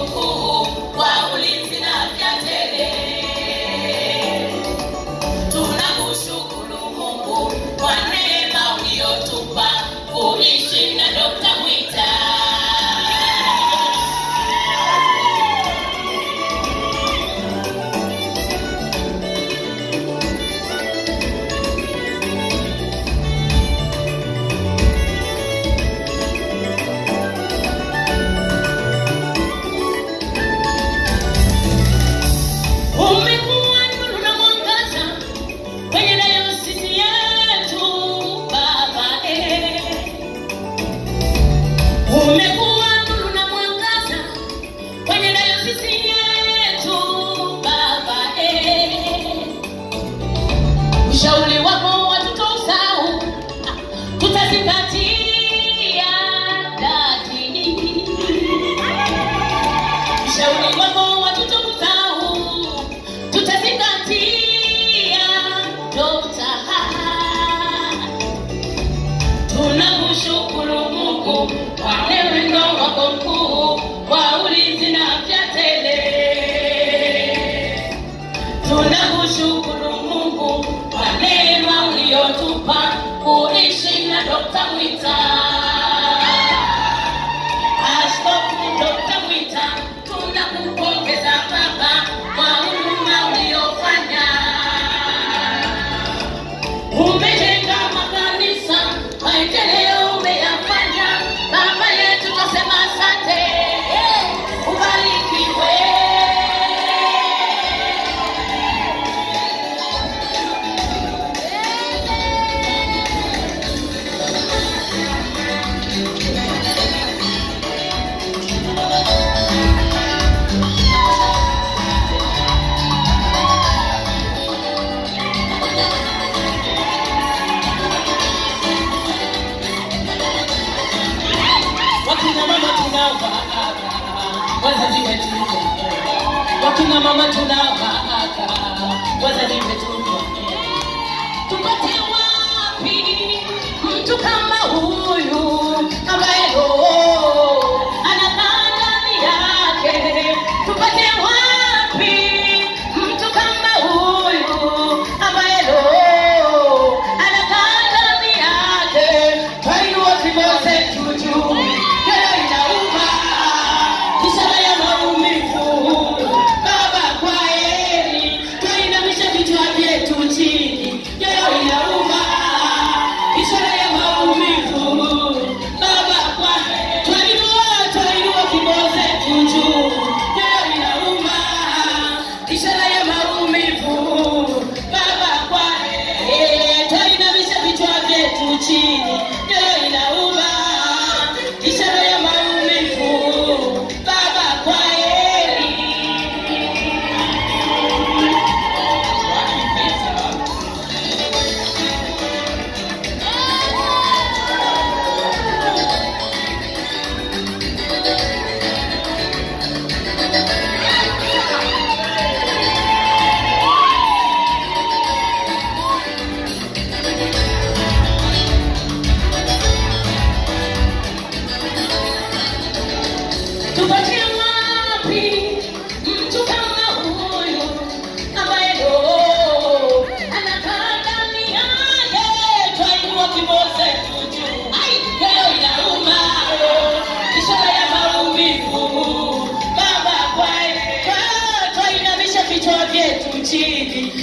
mkuu kwa ulinzi na afya tele. Tunakushukuru Mungu kwa neema uliyotupa kuishi na Dr. Mwita. Ushauri wako watutusau, tutazingatia dati. Ushauri wako watutusau, tutazingatia Dr. Tunakushukuru Mungu kwa neema wako mkuu kwa ulinzi na afya tele. Tunakushukuru Mungu kwa neema uliyotupa kuishi na Dr. Mwita. Askofu Dr. Mwita, tunakupongeza Baba kwa huduma uliyofanya. Umejenga makanisa, maendeleo umeyafanya. Baba yetu tunasema asante. Ubarikiwe. Wakina mama tunawaaga, wazazi wetu. Wakina mama tunawaaga, wazazi wetu. Tupate wapi mtu kama huyu ambaye anakaa ndani yake? Tupate wapi mtu kama huyu ambaye anakaa ndani yake? Twainua vinywa zetu juu. Tupate wapi mtu kama huyu ambaye anakaa ndani yake? Twainua vinywa zetu juu. Leo inauma, ishara ya maumivu. Baba, twainamisha vichwa vyetu chini.